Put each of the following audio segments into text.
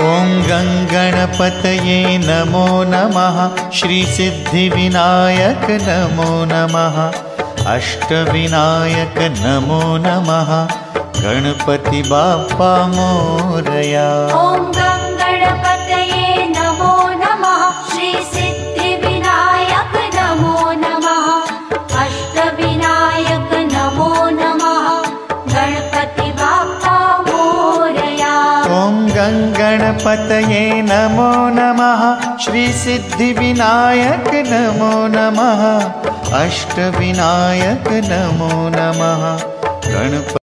ॐ गङ्गणपतये नमो नमः। श्रीसिद्धिविनायक नमो नमः। अष्टविनायक नमो नमः। गणपति बाप्पा मोरया। ॐ गङ्गणपतये नमो नमः। श्रीसिद्धिविनायक नमो नमः। अष्टविनायक नमो नमः। गणपति बाप्पा मोरया। ॐ गङ्गणपतये नमो नमः। श्रीसिद्धिविनायक नमो नमः। अष्टविनायक नमो नमः। गणपति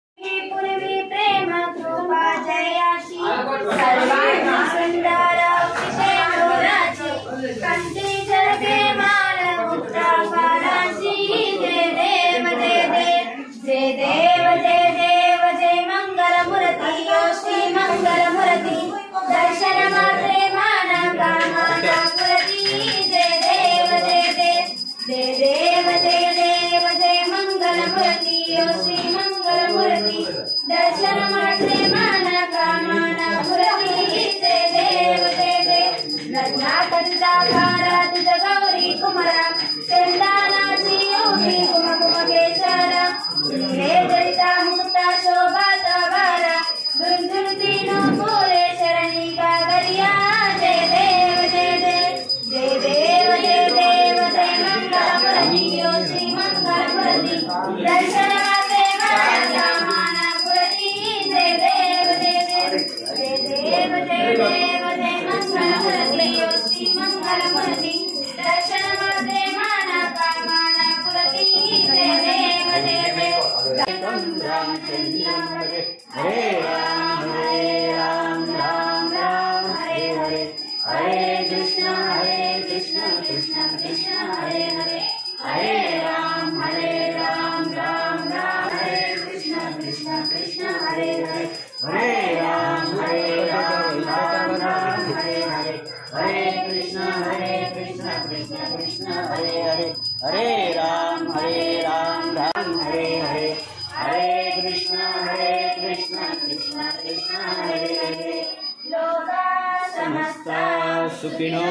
सुखिनो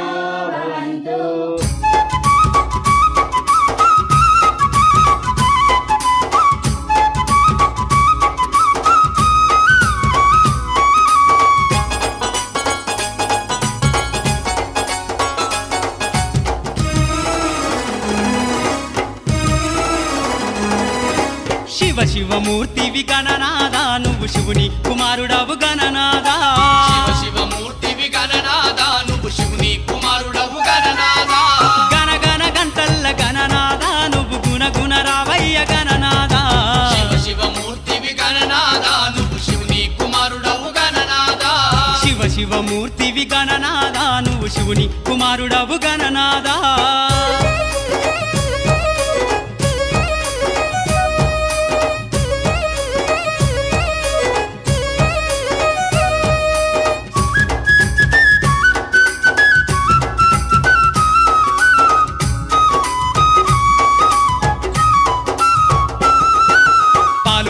भवन्तु। शिव शिवमूर्ति गणनादा नुव्वु शिवुनि कुमारुडवु गणनादा। शिव शिवमूर्ति गणनादा नुव्वु शिवुनि कुमारुडवु गणनादा। गण गण गंटल्ल गणनादा नुव्वु गुण गुण रावయ్య गणनादा। शिव शिवमूर्ति गणनादा नुव्वु शिवुनि कुमारुडवु गणनादा। शिव शिवमूर्ति गणनादा नुव्वु शिवुनि कुमारुडवु गणनादा।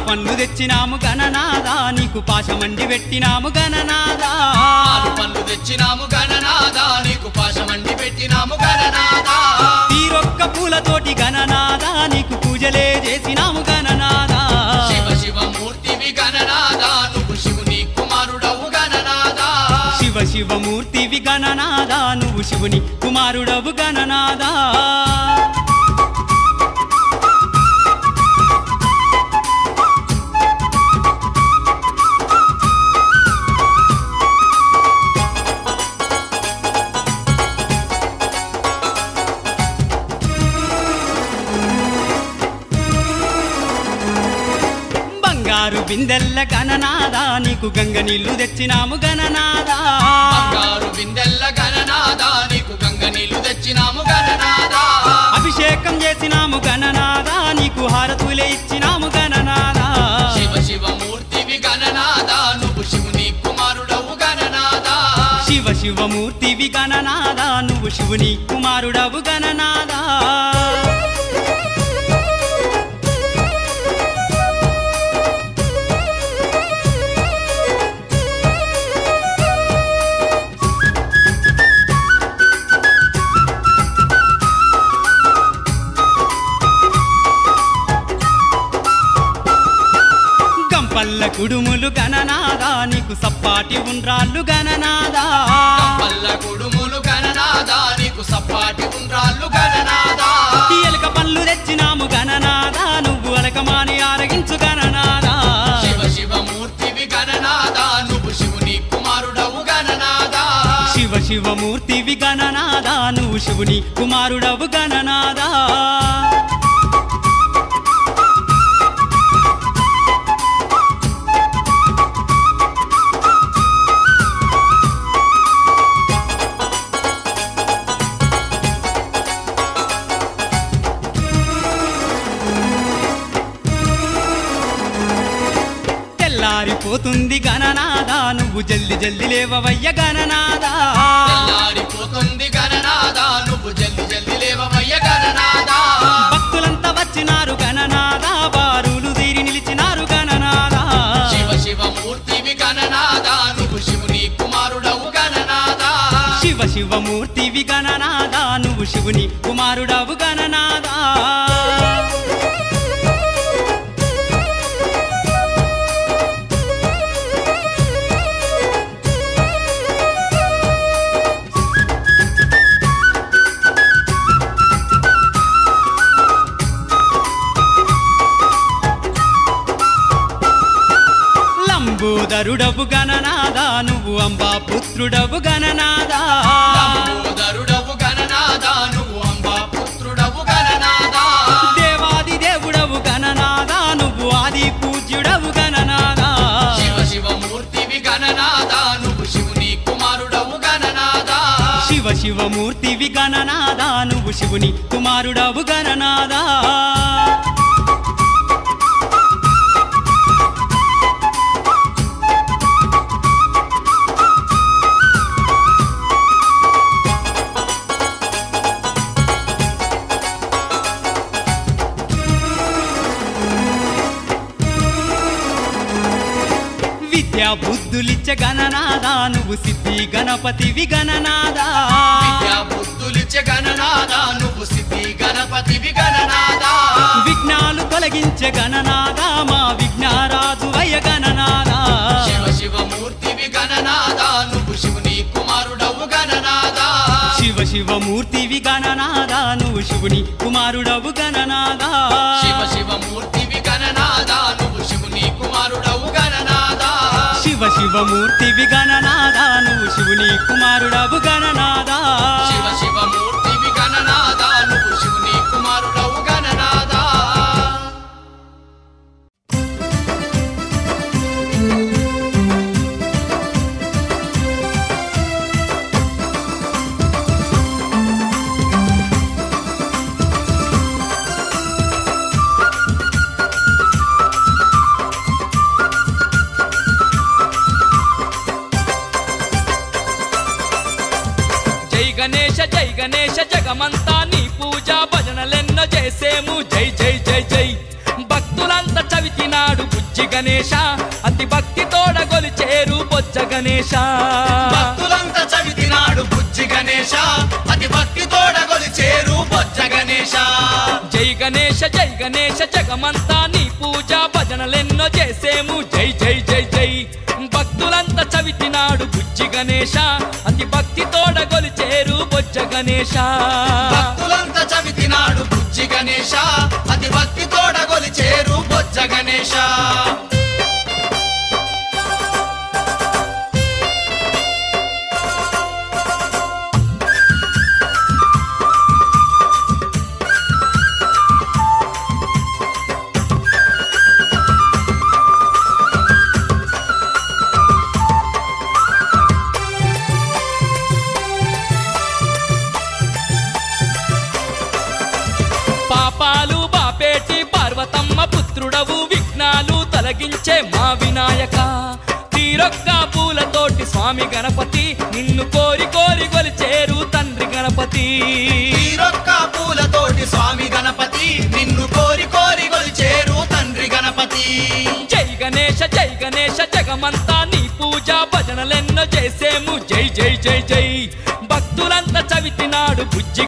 పండ్లు తెచ్చినాము గణనాదా నీకు పాశమండి పెట్టినాము గణనాదా। పాలు పండ్లు తెచ్చినాము గణనాదా నీకు పాశమండి పెట్టినాము గణనాదా। తీరొక్క పూలతోటి గణనాదా నీకు పూజలే చేసినాము గణనాదా। శివ శివమూర్తివి గణనాదా నువ్వు శివుని కుమారుడవు గణనాదా। శివ శివమూర్తివి గణనాదా నువ్వు శివుని కుమారుడవు గణనాదా। బంగారు బిందెల్ల గణనాదా నీకు గంగ నీళ్లు తెచ్చినాము గణనాదా। బంగారు బిందెల్ల గణనాదా నీకు గంగ నీళ్లు తెచ్చినాము గణనాదా। అభిషేకం చేసినాము గణనాదా నీకు హారతులే ఇచ్చినాము గణనాదా। శివ శివమూర్తివి గణనాదా నువ్వు శివుని కుమారుడవు గణనాదా। శివ శివమూర్తివి గణనాదా నువ్వు శివుని కుమారుడవు గణనాదా। కుడుములు గణనాదా నీకు సప్పాటి ఉండ్రాళ్ళు గణనాదా పల్ల కుడుములు గణనాదా నీకు సప్పాటి ఉండ్రాళ్ళు గణనాదా ఎలుక పళ్ళు తెచ్చినాము గణనాదా నువ్వు అలకమాని ఆరగించు గణనాదా శివ శివమూర్తివి గణనాదా నువ్వు శివుని కుమారుడవు గణనాదా శివ శివమూర్తివి గణనాదా నువ్వు శివుని కుమారుడవు గణనాదా తెల్లారిపోతుంది గణనాదా నువ్వు జల్ది జల్ది లేవవయ్య గణనాదా తెల్లారిపోతుంది గణనాదా నువ్వు జల్ది జల్ది లేవవయ్య గణనాదా భక్తులంతా వచ్చినారు గణనాదా బారులు తీరి నిలిచినారు గణనాదా శివ శివమూర్తివి గణనాదా నువ్వు శివుని కుమారుడవు గణనాదా శివ శివమూర్తివి గణనాదా నువ్వు శివుని కుమారుడవు గణనాదా లంబోదరుడవు గణనాదా నువ్వు అంబా పుత్రుడవు గణనాదా లంబోదరుడవు గణనాదా నువ్వు అంబా పుత్రుడవు గణనాదా దేవాది దేవుడవు గణనాదా నువ్వు ఆది పూజ్యుడవు గణనాదా శివ శివమూర్తివి గణనాదా నువ్వు శివుని కుమారుడవు గణనాదా శివ శివమూర్తివి గణనాదా నువ్వు శివుని కుమారుడవు గణనాదా విద్యా బుద్ధులిచ్చ గణనాదా నువ్వు సిద్ధి గణపతివి గణనాదా విద్యా బుద్ధులిచ్చే గణనాదా నువ్వు సిద్ధి గణపతివి గణనాదా విఘ్నాలు తొలగించే గణనాదా మా విఘ్నారాజు వయ గణనాదా శివ శివమూర్తివి గణనాదా నువ్వు శివుని కుమారుడవు గణనాదా శివ శివమూర్తివి గణనాదా నువ్వు శివుని కుమారుడవు గణనాదా శివ శివమూర్తివి గణనాదా నువ్వు శివుని కుమారుడవు గణనాదా శివ శివమూర్తివి గణనాదా నువ్వు శివుని కుమారుడవు గణనాదా శివ శివమూర్తివి గణనాదా నువ్వు శివుని కుమారుడవు గణనాదా జై గణేశ జగమంతా నీ పూజ భజనలెన్నో చేసేము జై జై జై జై భక్తులంతా చవితినాడు బుజ్జి గణేశ అతి భక్తి తోడగొలిచేరు బొజ్జ గణేశ భక్తులంతా చవితినాడు బుజ్జి గణేశ అతి భక్తి తోడగొలిచేరు బొజ్జ గణేశ జై గణేశ జగమంతా నీ పూజ భజనలెన్నో చేసేము జై జై జై జై భక్తులంతా చవితినాడు బుజ్జి గణేశ అతి భక్తి తోడగొలిచేరు బొజ్జ గణేశ భక్తులంతా చవితినాడు బుజ్జి గణేశ అతి భక్తి తోడగొలిచేరు బొజ్జ గణేశ పుత్రుడవు విఘ్నాలు తొలగించే మా వినాయక తీరొక్క పూలతోటి స్వామి గణపతి నిన్ను కోరి కోరి కొలిచేరు తండ్రి గణపతి తీరొక్క పూలతోటి స్వామి గణపతి నిన్ను కోరి కోరి కొలిచేరు తండ్రి గణపతి జై గణేశ జగమంతా నీ పూజ భజనలెన్నో చేసేము జై జై జై జై భక్తులంతా చవితినాడు బుజ్జి